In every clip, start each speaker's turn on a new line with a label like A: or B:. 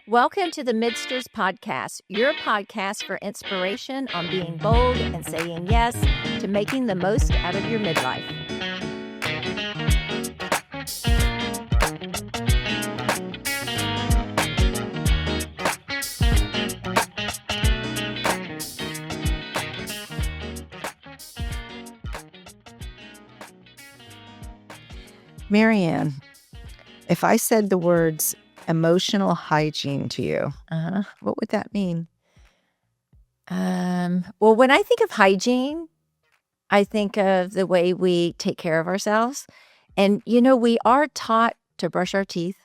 A: Welcome to the Midsters Podcast, your podcast for inspiration on being bold and saying yes to making the most out of your midlife.
B: Marianne, if I said the words emotional hygiene to you, what would that mean?
A: Well, when I think of hygiene, I think of the way we take care of ourselves. And, we are taught to brush our teeth.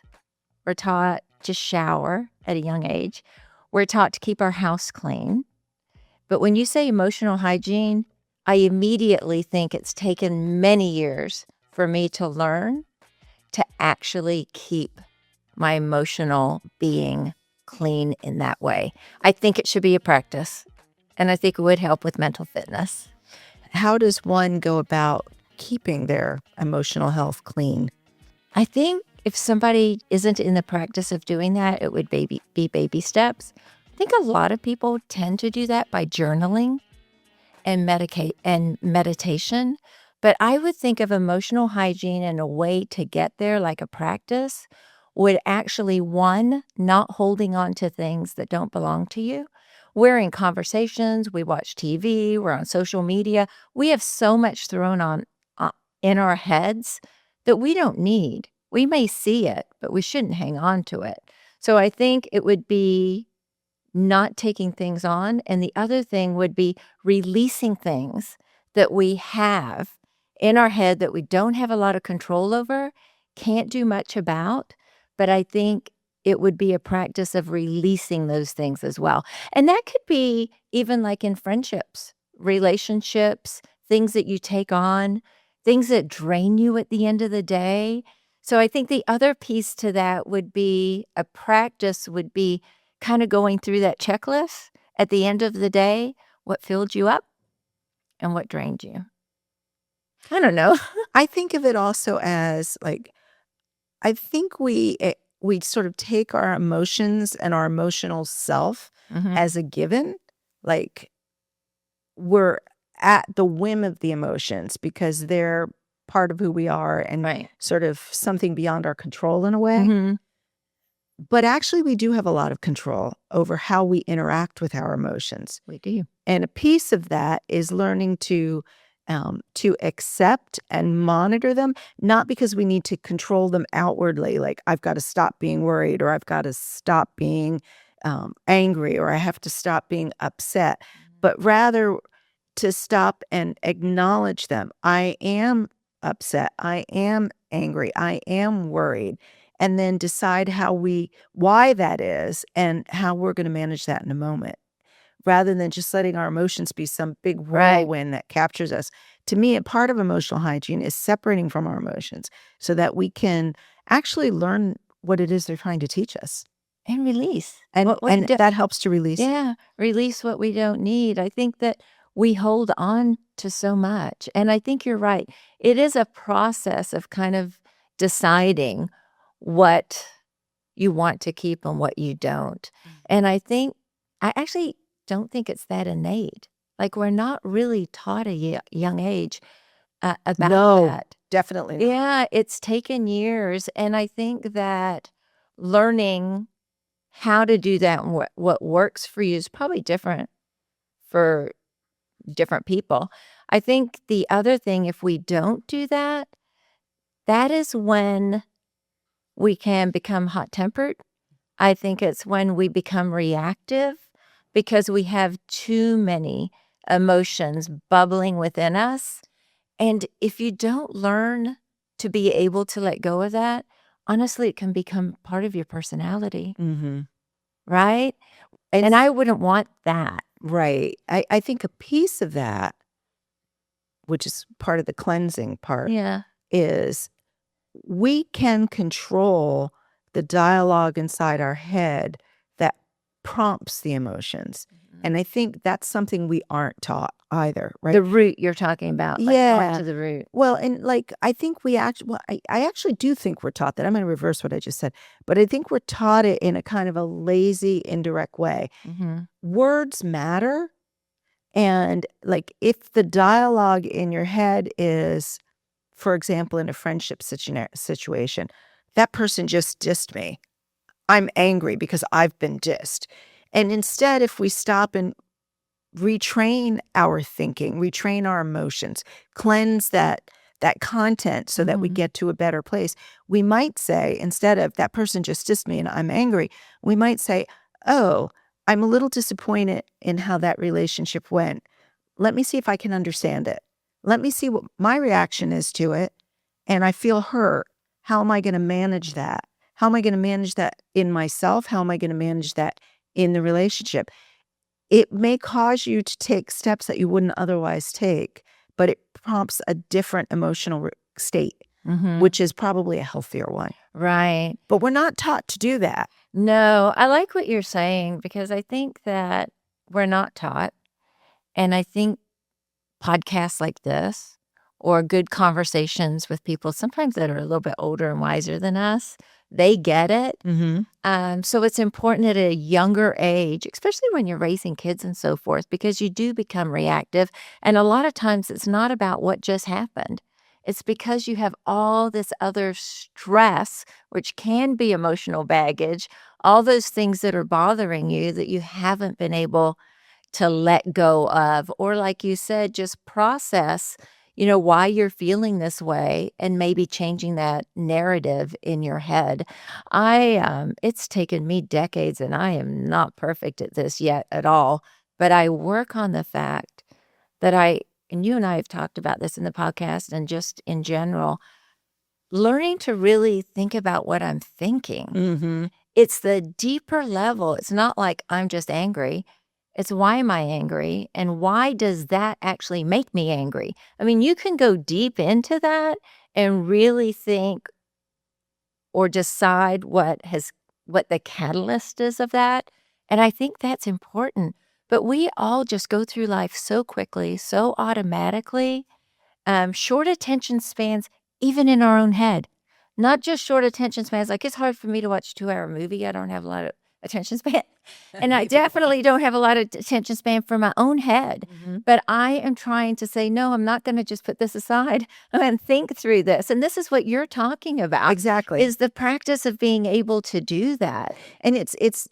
A: We're taught to shower at a young age. We're taught to keep our house clean. But when you say emotional hygiene, I immediately think it's taken many years for me to learn to actually keep my emotional being clean in that way. I think it should be a practice, and I think it would help with mental fitness.
B: How does one go about keeping their emotional health clean?
A: I think if somebody isn't in the practice of doing that, it would be baby steps. I think a lot of people tend to do that by journaling and meditation. But I would think of emotional hygiene and a way to get there, like a practice, would actually, one, not holding on to things that don't belong to you. We're in conversations, we watch TV, we're on social media. We have so much thrown on in our heads that we don't need. We may see it, but we shouldn't hang on to it. So I think it would be not taking things on. And the other thing would be releasing things that we have in our head that we don't have a lot of control over, can't do much about. But I think it would be a practice of releasing those things as well. And that could be even like in friendships, relationships, things that you take on, things that drain you at the end of the day. So I think the other piece to that would be a practice would be kind of going through that checklist at the end of the day, what filled you up and what drained you. I don't know.
B: I think of it also as I think we sort of take our emotions and our emotional self as a given. Like we're at the whim of the emotions because they're part of who we are and sort of something beyond our control in a way. But actually, we do have a lot of control over how we interact with our emotions.
A: We do.
B: And a piece of that is learning to accept and monitor them, not because we need to control them outwardly, like I've got to stop being worried or I've got to stop being angry or I have to stop being upset, but rather to stop and acknowledge them. I am upset. I am angry. I am worried. And then decide why that is and how we're going to manage that in a moment, rather than just letting our emotions be some big whirlwind that captures us. To me, a part of emotional hygiene is separating from our emotions so that we can actually learn what it is they're trying to teach us.
A: And release.
B: And that helps to release.
A: Yeah, release what we don't need. I think that we hold on to so much. And I think you're right. It is a process of kind of deciding what you want to keep and what you don't. And I actually don't think it's that innate. Like we're not really taught at a young age about that.
B: Definitely not.
A: Yeah, it's taken years. And I think that learning how to do that and what works for you is probably different for different people. I think the other thing, if we don't do that, that is when we can become hot-tempered. I think it's when we become reactive because we have too many emotions bubbling within us. And if you don't learn to be able to let go of that, honestly, it can become part of your personality. Right? And I wouldn't want that.
B: Right. I think a piece of that, which is part of the cleansing part, is we can control the dialogue inside our head that prompts the emotions. And I think that's something we aren't taught. either, right?
A: The root you're talking about, like going to the root.
B: Well, and like I think I actually do think we're taught that. I'm going to reverse what I just said, but I think we're taught it in a kind of a lazy, indirect way.
A: Mhm.
B: Words matter. And like if the dialogue in your head is, for example, in a friendship situation, that person just dissed me. I'm angry because I've been dissed. And instead, if we stop and retrain our thinking, retrain our emotions, cleanse that content so that we
A: Mhm.
B: get to a better place, we might say, instead of that person just dissed me and I'm angry, we might say, oh, I'm a little disappointed in how that relationship went. Let me see if I can understand it. Let me see what my reaction is to it. And I feel hurt. How am I going to manage that? How am I going to manage that in myself? How am I going to manage that in the relationship? It may cause you to take steps that you wouldn't otherwise take, but it prompts a different emotional state,
A: Mhm.
B: which is probably a healthier one.
A: Right.
B: But we're not taught to do that.
A: No, I like what you're saying because I think that we're not taught, and I think podcasts like this or good conversations with people sometimes that are a little bit older and wiser than us, they get it.
B: Mm-hmm.
A: So it's important at a younger age, especially when you're raising kids and so forth, because you do become reactive. And a lot of times it's not about what just happened. It's because you have all this other stress, which can be emotional baggage, all those things that are bothering you that you haven't been able to let go of, or like you said, just process, why you're feeling this way and maybe changing that narrative in your head. It's taken me decades and I am not perfect at this yet at all, but I work on the fact that and you and I have talked about this in the podcast and just in general, learning to really think about what I'm thinking.
B: Mm-hmm.
A: It's the deeper level. It's not like I'm just angry. It's why am I angry? And why does that actually make me angry? I mean, you can go deep into that and really think or decide what the catalyst is of that. And I think that's important. But we all just go through life so quickly, so automatically, short attention spans, even in our own head, not just short attention spans. Like it's hard for me to watch a 2-hour movie. I don't have a lot of attention span. And I definitely don't have a lot of attention span for my own head.
B: Mm-hmm.
A: But I am trying to say, no, I'm not going to just put this aside. I'm going to think through this. And this is what you're talking about.
B: Exactly.
A: Is the practice of being able to do that.
B: And it's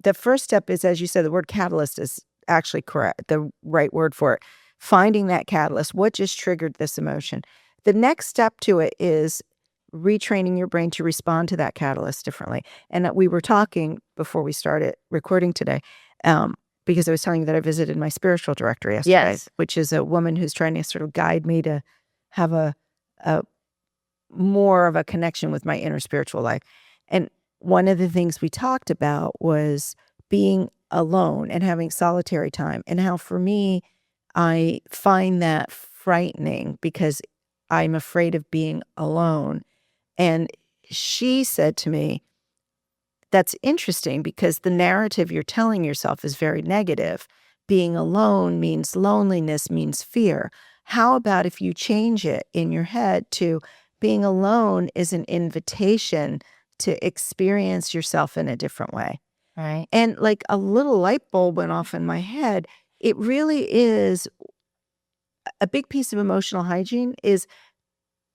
B: the first step is, as you said, the word catalyst is actually correct, the right word for it. Finding that catalyst, what just triggered this emotion. The next step to it is retraining your brain to respond to that catalyst differently. And we were talking before we started recording today, because I was telling you that I visited my spiritual director yesterday,
A: Yes.
B: which is a woman who's trying to sort of guide me to have a more of a connection with my inner spiritual life. And one of the things we talked about was being alone and having solitary time, and how for me, I find that frightening because I'm afraid of being alone. And she said to me, that's interesting because the narrative you're telling yourself is very negative. Being alone means loneliness, means fear. How about if you change it in your head to being alone is an invitation to experience yourself in a different way?
A: Right.
B: And like a little light bulb went off in my head. It really is a big piece of emotional hygiene is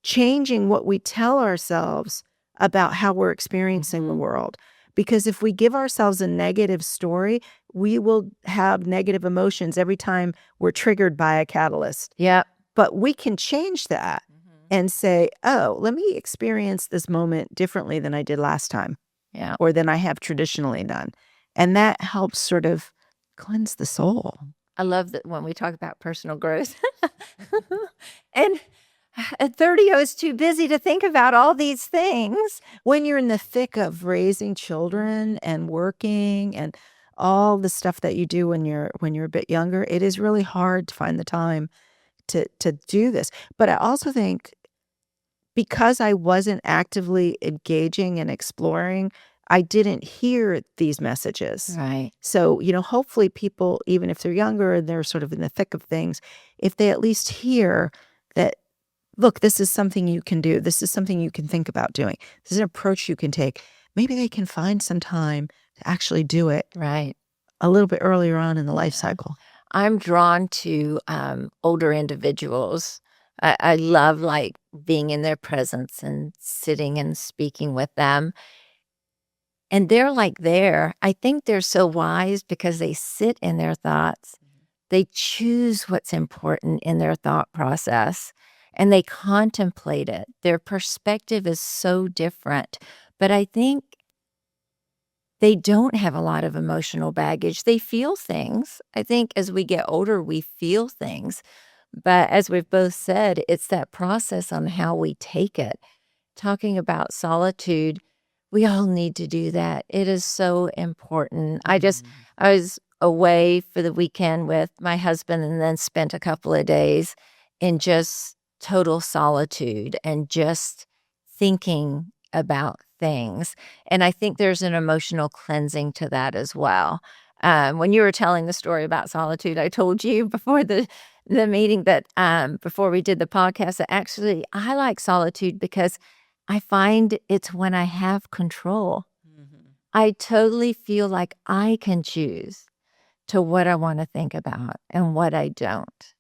B: changing what we tell ourselves about how we're experiencing the world. Because if we give ourselves a negative story, we will have negative emotions every time we're triggered by a catalyst.
A: Yep.
B: But we can change that and say, oh, let me experience this moment differently than I did last time.
A: Yeah.
B: Or than I have traditionally done. And that helps sort of cleanse the soul.
A: I love that when we talk about personal growth. And at 30, I was too busy to think about all these things.
B: When you're in the thick of raising children and working and all the stuff that you do when you're a bit younger, it is really hard to find the time to do this. But I also think because I wasn't actively engaging and exploring I didn't hear these messages.
A: Right.
B: So, hopefully people, even if they're younger and they're sort of in the thick of things, if they at least hear that, look, this is something you can do. This is something you can think about doing. This is an approach you can take. Maybe they can find some time to actually do it
A: Right.
B: a little bit earlier on in the life
A: Yeah.
B: cycle.
A: I'm drawn to older individuals. I love like being in their presence and sitting and speaking with them. And they're like there. I think they're so wise because they sit in their thoughts. They choose what's important in their thought process and they contemplate it. Their perspective is so different. But I think they don't have a lot of emotional baggage. They feel things. I think as we get older, we feel things. But as we've both said, it's that process on how we take it. Talking about solitude, we all need to do that. It is so important. I was away for the weekend with my husband and then spent a couple of days in just total solitude and just thinking about things. And I think there's an emotional cleansing to that as well. When you were telling the story about solitude, I told you before the meeting that before we did the podcast that actually I like solitude because I find it's when I have control. I totally feel like I can choose to what I want to think about and what I don't.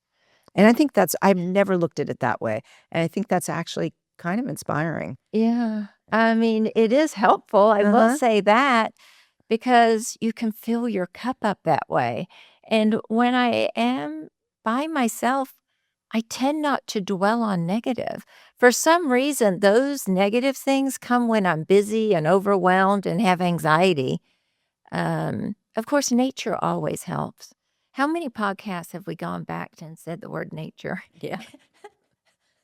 B: And I think I've never looked at it that way. And I think that's actually kind of inspiring.
A: Yeah. I mean, it is helpful. I will say that because you can fill your cup up that way. And when I am by myself, I tend not to dwell on negative. For some reason, those negative things come when I'm busy and overwhelmed and have anxiety. Of course, nature always helps. How many podcasts have we gone back to and said the word nature?
B: Yeah.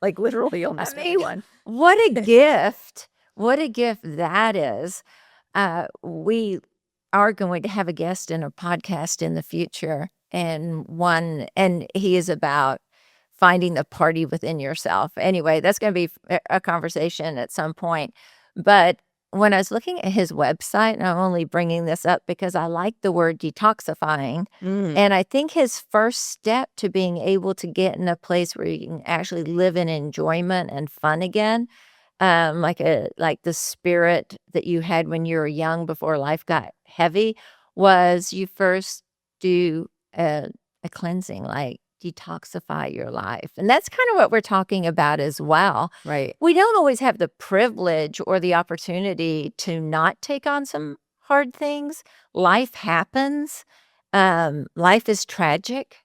B: Like literally almost everyone.
A: What a gift. What a gift that is. We are going to have a guest in a podcast in the future, and he is about finding the party within yourself. Anyway, that's going to be a conversation at some point. But when I was looking at his website, and I'm only bringing this up because I like the word detoxifying, and I think his first step to being able to get in a place where you can actually live in enjoyment and fun again, like the spirit that you had when you were young before life got heavy, was you first do a cleansing, like detoxify your life. And that's kind of what we're talking about as well.
B: Right.
A: We don't always have the privilege or the opportunity to not take on some hard things. Life happens. Life is tragic.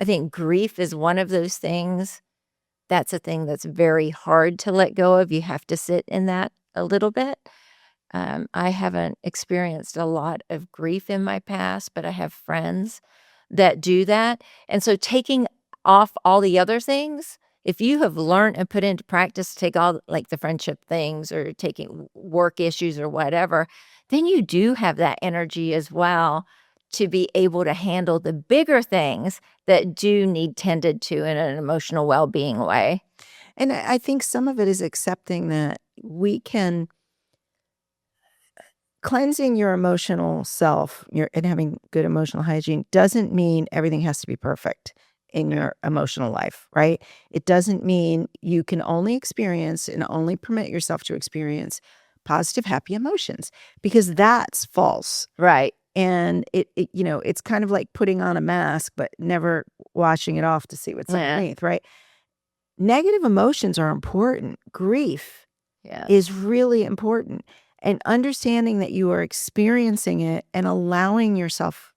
A: I think grief is one of those things. That's a thing that's very hard to let go of. You have to sit in that a little bit. I haven't experienced a lot of grief in my past, but I have friends that do that. And so taking off all the other things, if you have learned and put into practice, take all like the friendship things or taking work issues or whatever, then you do have that energy as well to be able to handle the bigger things that do need tended to in an emotional well-being way.
B: And I think some of it is accepting that we can cleansing your emotional self and having good emotional hygiene doesn't mean everything has to be perfect in your emotional life, right? It doesn't mean you can only experience and only permit yourself to experience positive, happy emotions because that's false.
A: Right.
B: And it's kind of like putting on a mask, but never washing it off to see what's underneath, right? Negative emotions are important. Grief is really important. And understanding that you are experiencing it and allowing yourself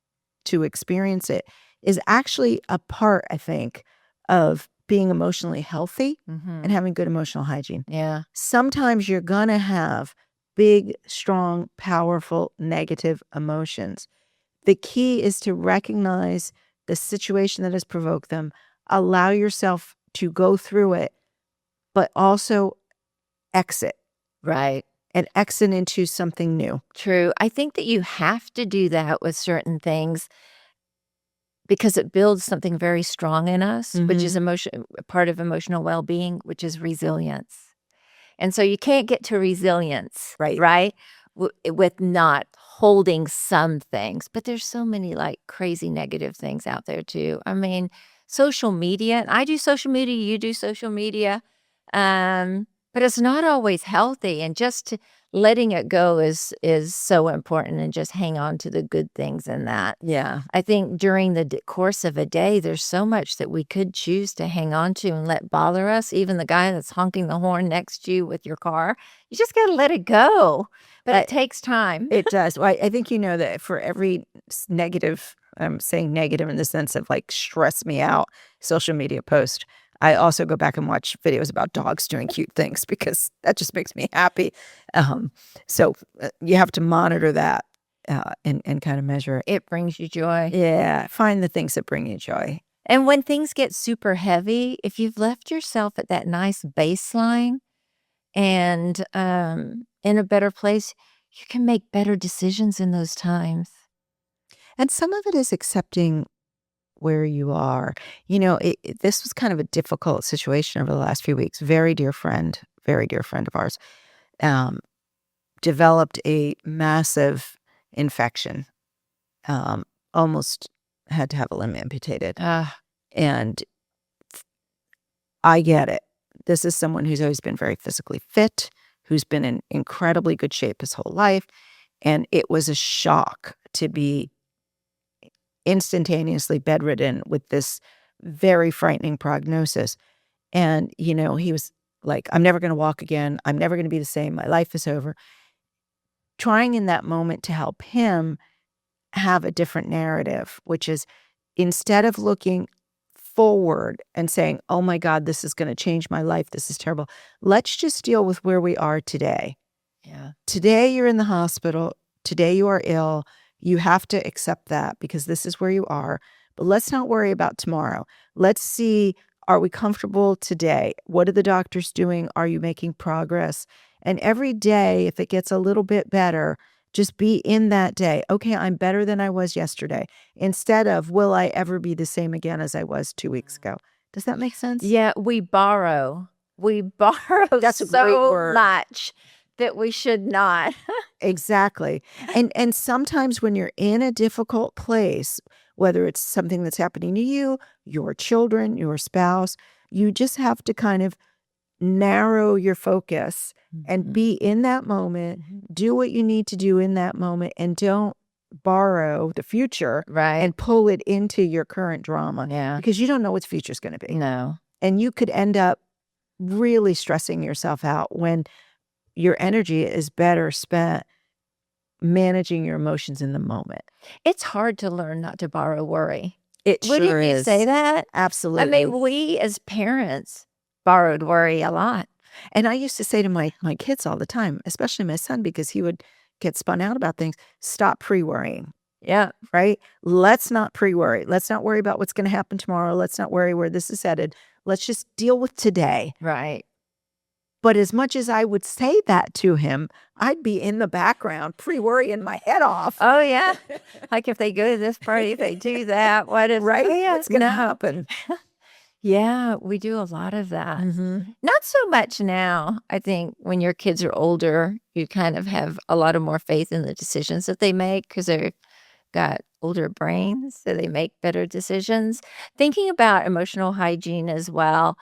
B: to experience it is actually a part, I think, of being emotionally healthy and having good emotional hygiene.
A: Yeah.
B: Sometimes you're going to have big, strong, powerful, negative emotions. The key is to recognize the situation that has provoked them, allow yourself to go through it, but also exit.
A: Right.
B: And exit into something new.
A: True. I think that you have to do that with certain things because it builds something very strong in us, which is part of emotional well-being, which is resilience. And so you can't get to resilience, right? with not holding some things. But there's so many like crazy negative things out there too. I mean, social media, and I do social media, you do social media. But it's not always healthy, and just letting it go is so important, and just hang on to the good things in that.
B: Yeah.
A: I think during the course of a day, there's so much that we could choose to hang on to and let bother us. Even the guy that's honking the horn next to you with your car, you just got to let it go. But it takes time.
B: It does. Well, I think you know that for every negative, I'm saying negative in the sense of like stress me out social media post, I also go back and watch videos about dogs doing cute things because that just makes me happy. So you have to monitor that and kind of measure it.
A: It brings you joy.
B: Yeah, find the things that bring you joy.
A: And when things get super heavy, if you've left yourself at that nice baseline and in a better place, you can make better decisions in those times.
B: And some of it is accepting where you are. You know, this was kind of a difficult situation over the last few weeks. Very dear friend of ours, um, developed a massive infection. Almost had to have a limb amputated. And I get it. This is someone who's always been very physically fit, who's been in incredibly good shape his whole life. And it was a shock to be instantaneously bedridden with this very frightening prognosis. And, you know, he was like, I'm never going to walk again. I'm never going to be the same. My life is over. Trying in that moment to help him have a different narrative, which is instead of looking forward and saying, oh my God, this is going to change my life. This is terrible. Let's just deal with where we are today.
A: Yeah.
B: Today you're in the hospital. Today you are ill. You have to accept that because this is where you are. But let's not worry about tomorrow. Let's see, are we comfortable today? What are the doctors doing? Are you making progress? And every day, if it gets a little bit better, just be in that day. Okay, I'm better than I was yesterday. Instead of, will I ever be the same again as I was 2 weeks ago? Does that make sense?
A: Yeah, we borrow. We borrow
B: That's a great
A: so
B: word.
A: much that we should not.
B: Exactly. And sometimes when you're in a difficult place, whether it's something that's happening to you, your children, your spouse, you just have to kind of narrow your focus and be in that moment, do what you need to do in that moment, and don't borrow the future
A: Right.
B: and pull it into your current drama.
A: Yeah.
B: Because you don't know what the future's going to be.
A: No.
B: And you could end up really stressing yourself out when your energy is better spent managing your emotions in the moment.
A: It's hard to learn not to borrow worry.
B: It sure
A: Wouldn't you
B: is.
A: say that?
B: Absolutely.
A: I mean, we as parents borrowed worry a lot.
B: And I used to say to my kids all the time, especially my son, because he would get spun out about things, stop pre-worrying.
A: Yeah.
B: Right? Let's not pre-worry. Let's not worry about what's going to happen tomorrow. Let's not worry where this is headed. Let's just deal with today.
A: Right.
B: But as much as I would say that to him, I'd be in the background pre-worrying my head off.
A: Oh, yeah. Like if they go to this party, if they do that, what is
B: Right?
A: Oh, yeah.
B: What's going to happen?
A: Yeah, we do a lot of that.
B: Mm-hmm.
A: Not so much now. I think when your kids are older, you kind of have a lot of more faith in the decisions that they make because they've got older brains, so they make better decisions. Thinking about emotional hygiene as well,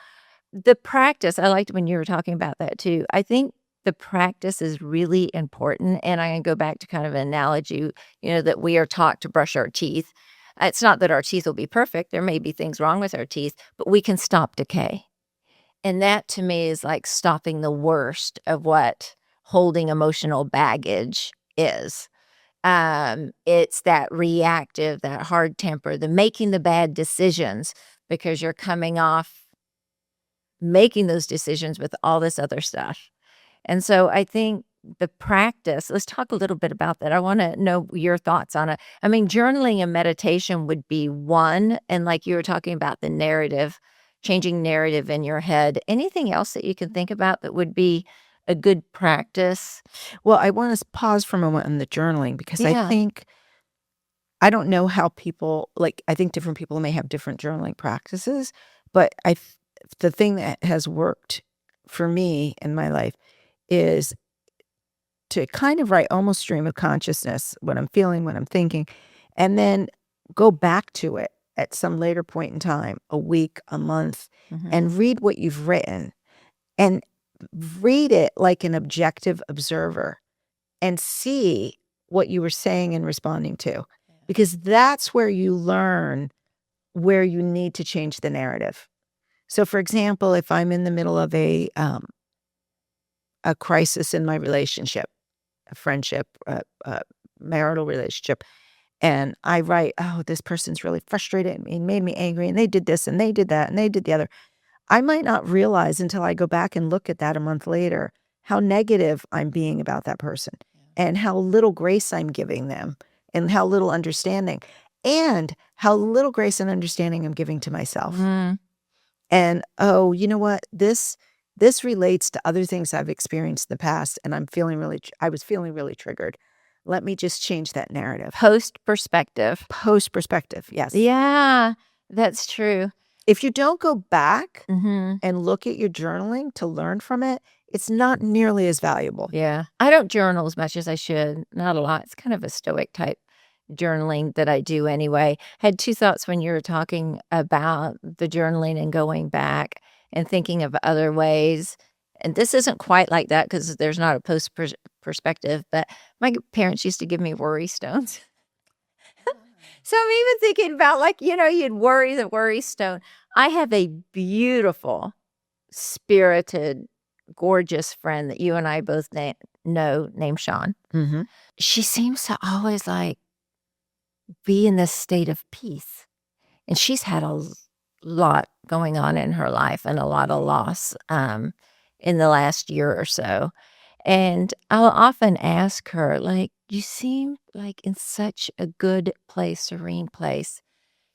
A: the practice, I liked when you were talking about that too. I think the practice is really important. And I can go back to kind of an analogy, that we are taught to brush our teeth. It's not that our teeth will be perfect. There may be things wrong with our teeth, but we can stop decay. And that to me is like stopping the worst of what holding emotional baggage is. It's that reactive, that hard temper, the making the bad decisions because you're coming off making those decisions with all this other stuff. And so I think the practice, let's talk a little bit about that. I want to know your thoughts on it. I mean, journaling and meditation would be one. And like you were talking about the narrative, changing narrative in your head. Anything else that you can think about that would be a good practice?
B: Well, I want to pause for a moment on the journaling because
A: Yeah.
B: I don't know how people, I think different people may have different journaling practices, but the thing that has worked for me in my life is to kind of write almost stream of consciousness, what I'm feeling, what I'm thinking, and then go back to it at some later point in time, a week, a month, and read what you've written and read it like an objective observer and see what you were saying and responding to, because that's where you learn where you need to change the narrative. So, for example, if I'm in the middle of a crisis in my relationship, a friendship, a marital relationship, and I write, "Oh, this person's really frustrated and made me angry, and they did this, and they did that, and they did the other." I might not realize until I go back and look at that a month later how negative I'm being about that person and how little grace I'm giving them and how little understanding and how little grace and understanding I'm giving to myself. And, oh, you know what? This relates to other things I've experienced in the past, and I was feeling really triggered. Let me just change that narrative.
A: Post perspective.
B: Post perspective, yes.
A: Yeah, that's true.
B: If you don't go back and look at your journaling to learn from it, it's not nearly as valuable.
A: Yeah. I don't journal as much as I should. Not a lot. It's kind of a stoic type journaling that I do anyway. Had two thoughts when you were talking about the journaling and going back and thinking of other ways. And this isn't quite like that because there's not a post perspective, but my parents used to give me worry stones. So I'm even thinking about, like, you'd worry the worry stone. I have a beautiful, spirited, gorgeous friend that you and I both know named Sean. She seems to always be in this state of peace. And she's had a lot going on in her life and a lot of loss in the last year or so. And I'll often ask her, you seem like in such a good place, serene place.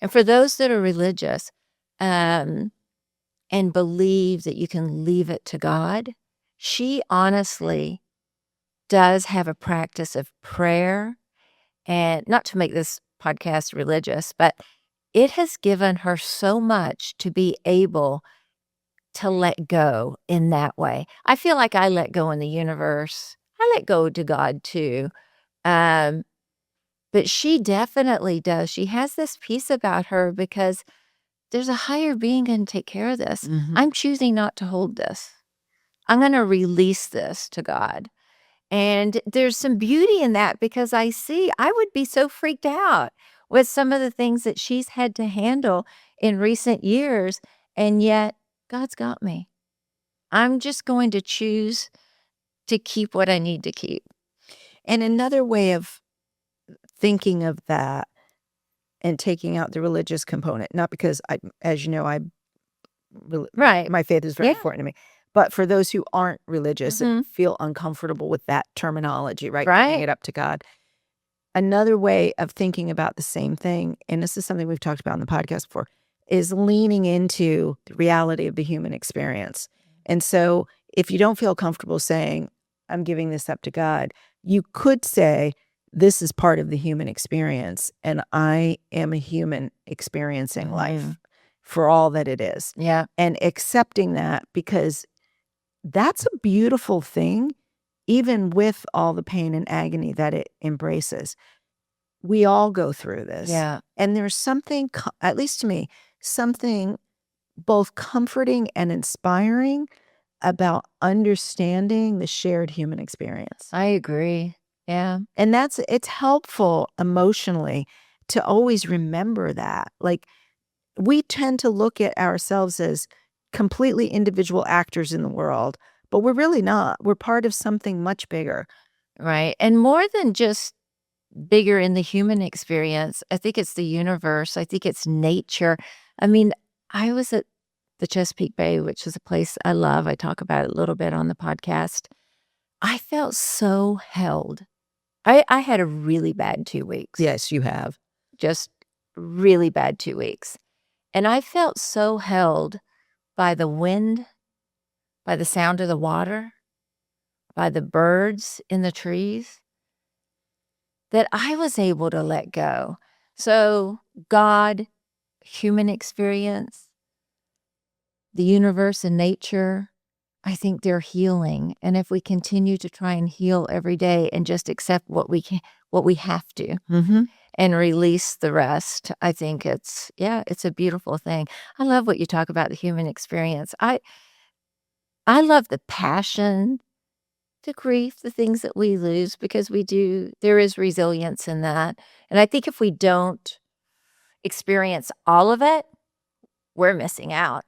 A: And for those that are religious and believe that you can leave it to God, she honestly does have a practice of prayer. And not to make this podcast religious, but it has given her so much to be able to let go in that way. I feel like I let go in the universe. I let go to God too. But she definitely does. She has this peace about her because there's a higher being going to take care of this. I'm choosing not to hold this. I'm going to release this to God. And there's some beauty in that because I would be so freaked out with some of the things that she's had to handle in recent years. And yet God's got me. I'm just going to choose to keep what I need to keep.
B: And another way of thinking of that and taking out the religious component, not because as you know,
A: Right.
B: my faith is very important to me, but for those who aren't religious and feel uncomfortable with that terminology, right? Giving it up to God. Another way of thinking about the same thing, and this is something we've talked about in the podcast before, is leaning into the reality of the human experience. And so if you don't feel comfortable saying, I'm giving this up to God, you could say, this is part of the human experience, and I am a human experiencing life for all that it is.
A: Yeah.
B: And accepting that, because that's a beautiful thing, even with all the pain and agony that it embraces. We all go through this.
A: Yeah.
B: And there's something, at least to me, something both comforting and inspiring about understanding the shared human experience.
A: I agree. Yeah.
B: And it's helpful emotionally to always remember that. Like, we tend to look at ourselves as completely individual actors in the world, but we're really not. We're part of something much bigger.
A: Right. And more than just bigger in the human experience, I think it's the universe. I think it's nature. I mean, I was at the Chesapeake Bay, which is a place I love. I talk about it a little bit on the podcast. I felt so held. I had a really bad 2 weeks.
B: Yes, you have.
A: Just really bad 2 weeks. And I felt so held by the wind, by the sound of the water, by the birds in the trees, that I was able to let go. So God, human experience, the universe and nature, I think they're healing, and if we continue to try and heal every day and just accept what we have to and release the rest, I think it's a beautiful thing. I love what you talk about the human experience. I love the passion, the grief, the things that we lose because there is resilience in that. And I think if we don't experience all of it, we're missing out.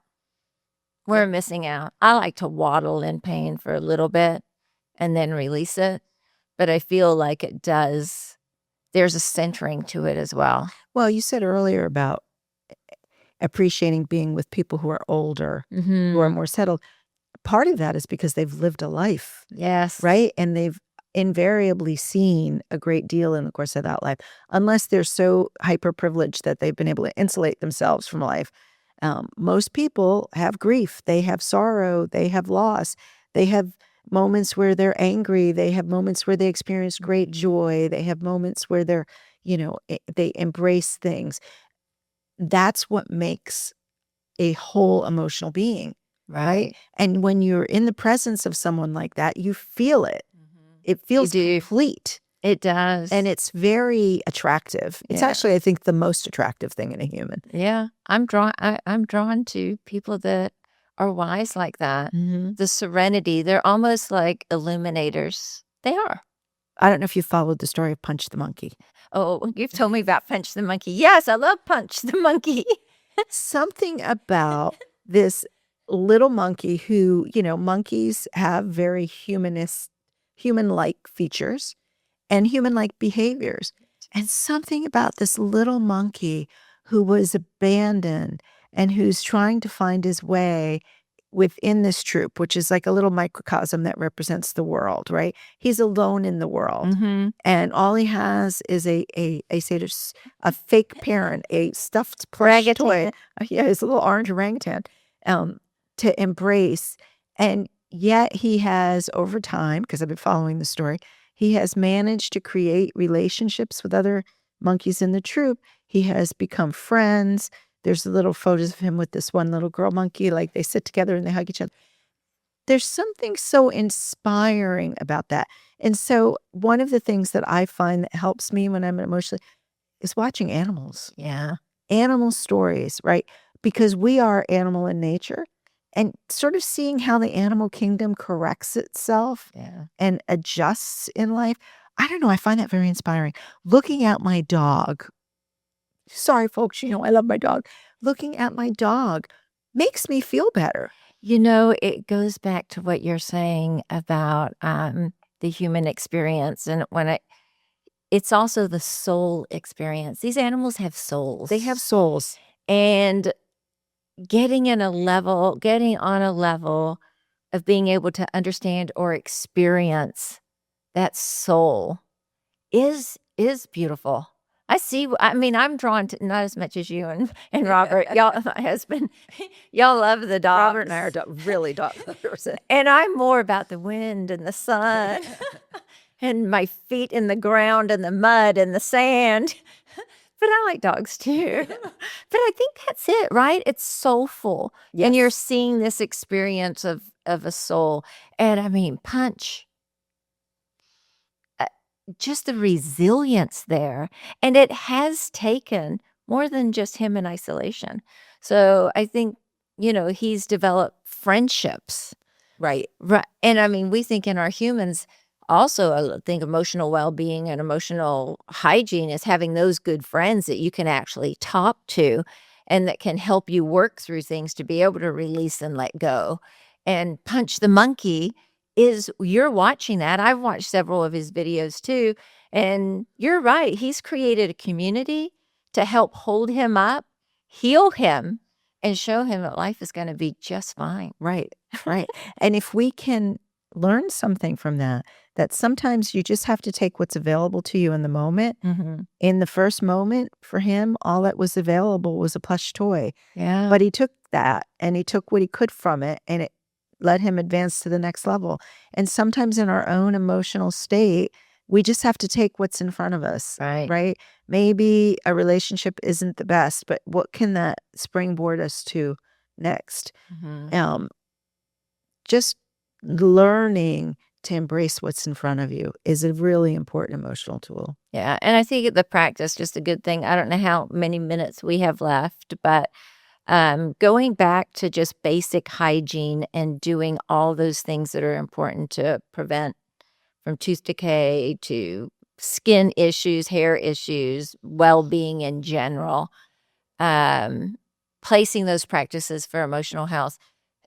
A: We're missing out. I like to waddle in pain for a little bit and then release it, but I feel like there's a centering to it as well.
B: Well, you said earlier about appreciating being with people who are older, who are more settled. Part of that is because they've lived a life.
A: Yes.
B: Right? And they've invariably seen a great deal in the course of that life, unless they're so hyper privileged that they've been able to insulate themselves from life. Most people have grief, they have sorrow, they have loss, they have moments where they're angry, they have moments where they experience great joy, they have moments where they embrace things. That's what makes a whole emotional being. Right? And when you're in the presence of someone like that, you feel it. It feels complete.
A: It does.
B: And it's very attractive. It's actually, I think, the most attractive thing in a human.
A: Yeah. I'm drawn to people that are wise like that. The serenity. They're almost like illuminators. They are.
B: I don't know if you followed the story of Punch the Monkey.
A: Oh, you've told me about Punch the Monkey. Yes, I love Punch the Monkey.
B: Something about this little monkey who, monkeys have very human-like features and human-like behaviors. And something about this little monkey who was abandoned and who's trying to find his way within this troop, which is like a little microcosm that represents the world, right? He's alone in the world. And all he has is a fake parent, a stuffed plush toy. Yeah, his little orange orangutan. To embrace. And yet he has, over time, because I've been following the story, he has managed to create relationships with other monkeys in the troop. He has become friends. There's little photos of him with this one little girl monkey, like they sit together and they hug each other. There's something so inspiring about that. And so one of the things that I find that helps me when I'm emotionally is watching animals.
A: Yeah.
B: Animal stories, right? Because we are animal in nature. And sort of seeing how the animal kingdom corrects itself and adjusts in life. I don't know. I find that very inspiring. Looking at my dog. Sorry, folks, I love my dog. Looking at my dog makes me feel better.
A: It goes back to what you're saying about the human experience. And it's also the soul experience. These animals have souls.
B: They have souls.
A: And getting on a level of being able to understand or experience that soul is beautiful. I'm drawn to, not as much as you and Robert, y'all, my husband, y'all love the dogs.
B: Robert and I are really dog lovers.
A: And I'm more about the wind and the sun and my feet in the ground and the mud and the sand. But I like dogs too. But I think that's it, right? It's soulful.
B: Yes.
A: And you're seeing this experience of a soul. And Punch, just the resilience there. And it has taken more than just him in isolation. So I think, he's developed friendships.
B: Right.
A: Right. And we think in our humans, also, I think emotional well-being and emotional hygiene is having those good friends that you can actually talk to and that can help you work through things to be able to release and let go. And Punch the Monkey you're watching that. I've watched several of his videos too. And you're right. He's created a community to help hold him up, heal him, and show him that life is going to be just fine.
B: Right. Right. And if we can learn something from that sometimes you just have to take what's available to you in the moment. In the first moment for him, all that was available was a plush toy.
A: Yeah.
B: But he took that and he took what he could from it and it let him advance to the next level. And sometimes in our own emotional state, we just have to take what's in front of us. Right? Maybe a relationship isn't the best, but what can that springboard us to next? Just learning to embrace what's in front of you is a really important emotional tool.
A: Yeah, and I think the practice just a good thing. I don't know how many minutes we have left, but going back to just basic hygiene and doing all those things that are important to prevent from tooth decay to skin issues, hair issues, well-being in general, um, placing those practices for emotional health.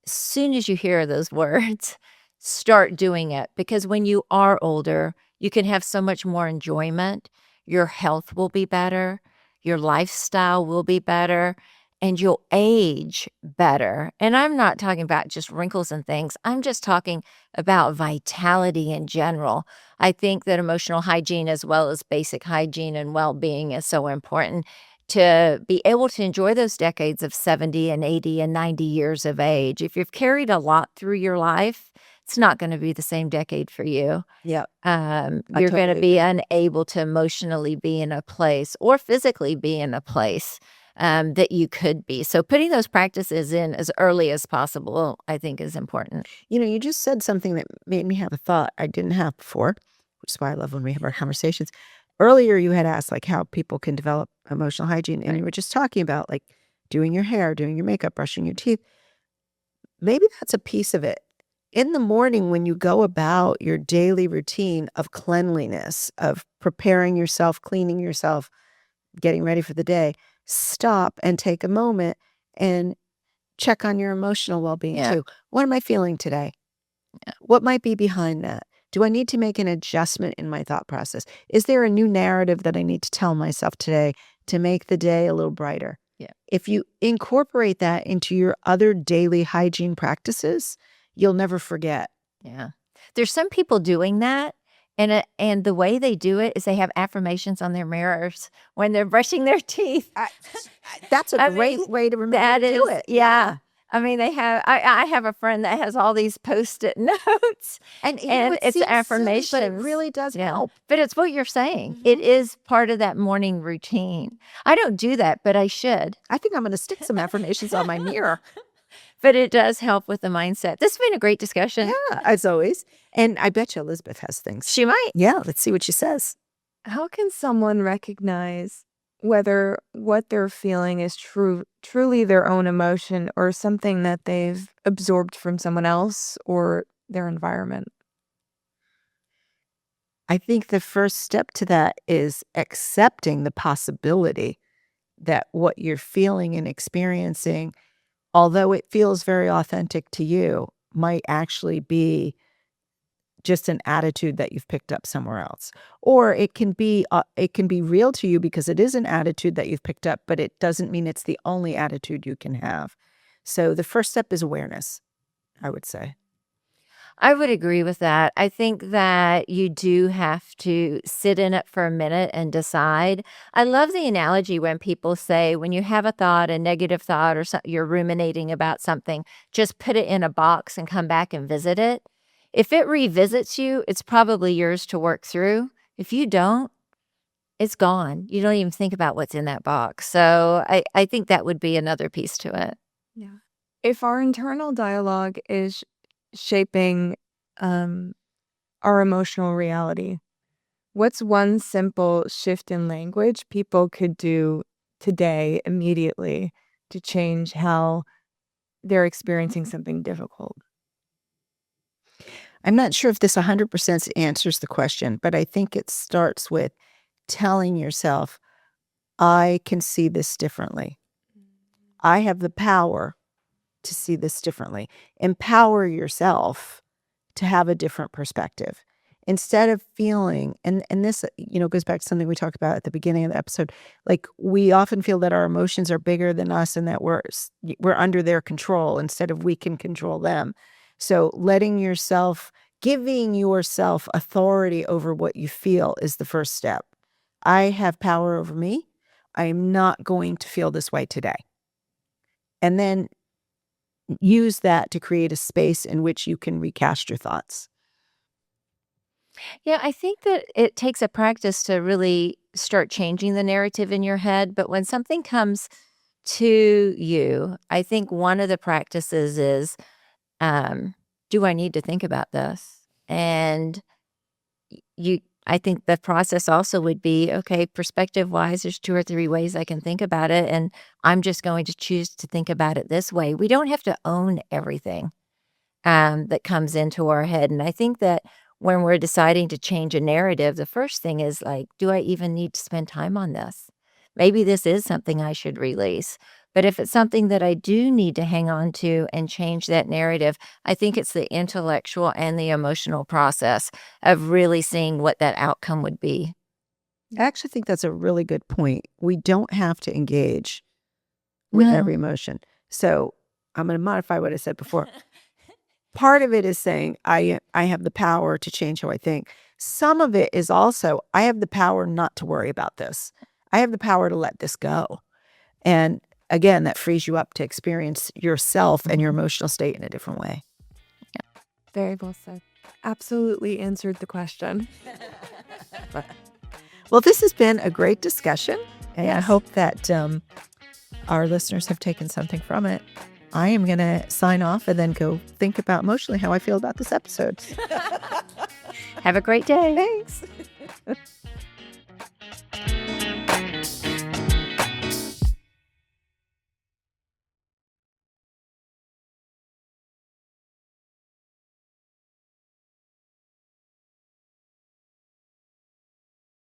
A: As soon as you hear those words, start doing it, because when you are older, you can have so much more enjoyment. Your health will be better, your lifestyle will be better, and you'll age better. And I'm not talking about just wrinkles and things. I'm just talking about vitality in general. I think that emotional hygiene, as well as basic hygiene and well-being, is so important to be able to enjoy those decades of 70 and 80 and 90 years of age. If you've carried a lot through your life, it's not gonna be the same decade for you.
B: Yeah, I
A: You're gonna
B: totally
A: be
B: agree.
A: unable to emotionally be in a place or physically be in a place, that you could be. So putting those practices in as early as possible, I think, is important.
B: You just said something that made me have a thought I didn't have before, which is why I love when we have our conversations. Earlier, you had asked, like, how people can develop emotional hygiene, and
A: Right.
B: you were just talking about, like, doing your hair, doing your makeup, brushing your teeth. Maybe that's a piece of it. In the morning, when you go about your daily routine of cleanliness, of preparing yourself, cleaning yourself, getting ready for the day, stop and take a moment and check on your emotional well-being
A: Yeah,
B: too. What am I feeling today?
A: yeah,
B: What might be behind that? Do I need to make an adjustment in my thought process? Is there a new narrative that I need to tell myself today to make the day a little brighter?
A: yeah.
B: If you incorporate that into your other daily hygiene practices, you'll never forget.
A: Yeah. There's some people doing that, and the way they do it is they have affirmations on their mirrors when they're brushing their teeth.
B: That's a
A: I mean,
B: great way to remember
A: that
B: to do
A: is
B: it.
A: yeah. I mean, they have I have a friend that has all these Post-it notes,
B: And,
A: and
B: it
A: it's
B: seems silly, but it
A: affirmations.
B: really does
A: Yeah.
B: help.
A: But it's what you're saying. It
B: Mhm.
A: is part of that morning routine. I don't do that, but I should.
B: I think I'm gonna stick some affirmations on my mirror.
A: But it does help with the mindset. This has been a great discussion.
B: Yeah, as always. And I bet you Elizabeth has things.
A: She might.
B: Yeah, let's see what she says.
C: How can someone recognize whether what they're feeling is truly their own emotion or something that they've absorbed from someone else or their environment?
B: I think the first step to that is accepting the possibility that what you're feeling and experiencing, although it feels very authentic to you, might actually be just an attitude that you've picked up somewhere else. Or it can be real to you because it is an attitude that you've picked up, but it doesn't mean it's the only attitude you can have. So the first step is awareness, I would say.
A: I would agree with that. I think that you do have to sit in it for a minute and decide. I love the analogy when people say when you have a thought, a negative thought, or you're ruminating about something, just put it in a box and come back and visit it. If it revisits you, it's probably yours to work through. If you don't, it's gone. You don't even think about what's in that box. So I think that would be another piece to it.
C: Yeah. If our internal dialogue is shaping um, our emotional reality, what's one simple shift in language people could do today immediately to change how they're experiencing something difficult?
B: I'm not sure if this 100% answers the question, but I think it starts with telling yourself, I can see this differently. I have the power to see this differently. Empower yourself to have a different perspective. Instead of feeling and this, goes back to something we talked about at the beginning of the episode, like, we often feel that our emotions are bigger than us and that we're under their control instead of we can control them. So giving yourself authority over what you feel is the first step. I have power over me. I am not going to feel this way today. And then use that to create a space in which you can recast your thoughts.
A: Yeah, I think that it takes a practice to really start changing the narrative in your head. But when something comes to you, I think one of the practices is um, do I need to think about this? And I think the process also would be, okay, perspective-wise, there's 2 or 3 ways I can think about it, and I'm just going to choose to think about it this way. We don't have to own everything that comes into our head, and I think that when we're deciding to change a narrative, the first thing is, like, do I even need to spend time on this? Maybe this is something I should release. But if it's something that I do need to hang on to and change that narrative, I think it's the intellectual and the emotional process of really seeing what that outcome would be.
B: I actually think that's a really good point. We don't have to engage with
A: No.
B: every emotion. So I'm going to modify what I said before. Part of it is saying I have the power to change how I think. Some of it is also I have the power not to worry about this. I have the power to let this go. And again, that frees you up to experience yourself and your emotional state in a different way.
C: Very well said. Absolutely answered the question.
B: Well, this has been a great discussion, and I
A: Yes.
B: hope that our listeners have taken something from it. I am going to sign off and then go think about emotionally how I feel about this episode.
A: Have a great day.
B: Thanks.